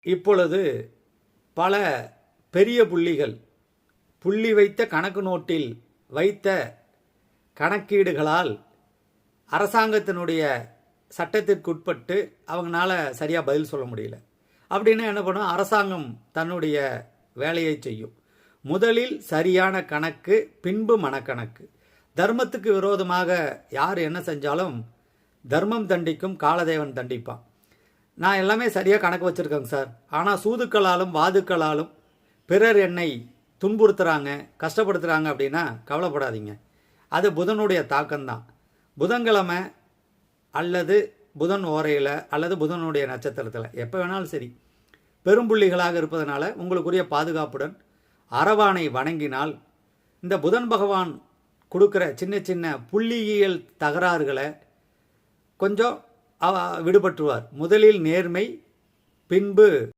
இப்பொழுது பல பெரிய புள்ளிகள் புள்ளி வைத்த கணக்கு நோட்டில் வைத்த கணக்கீடுகளால் அரசாங்கத்தினுடைய சட்டத்திற்குட்பட்டு அவங்களால சரியாக பதில் சொல்ல முடியல. அப்படின்னா என்ன பண்ணும், அரசாங்கம் தன்னுடைய வேலையை செய்யும். முதலில் சரியான கணக்கு, பின்பு மனக்கணக்கு. தர்மத்துக்கு விரோதமாக யார் என்ன செஞ்சாலும் தர்மம் தண்டிக்கும், காலதேவன் தண்டிப்பான். நான் எல்லாமே சரியாக கணக்கு வச்சுருக்கேங்க சார், ஆனால் சூதுக்களாலும் வாதுக்களாலும் பிறர் என்னை துன்புறுத்துகிறாங்க, கஷ்டப்படுத்துகிறாங்க அப்படின்னா கவலைப்படாதீங்க. அது புதனுடைய தாக்கம்தான். புதன்கிழமை அல்லது புதன் ஓரையில் அல்லது புதனுடைய நட்சத்திரத்தில் எப்போ வேணாலும் சரி, பெரும்புள்ளிகளாக இருப்பதனால உங்களுக்குரிய பாதுகாப்புடன் அரவானை வணங்கினால் இந்த புதன் பகவான் கொடுக்குற சின்ன சின்ன புள்ளியியல் தகராறுகளை கொஞ்சம் விடுபட்டுருவார். முதலில் நேர்மை, பின்பு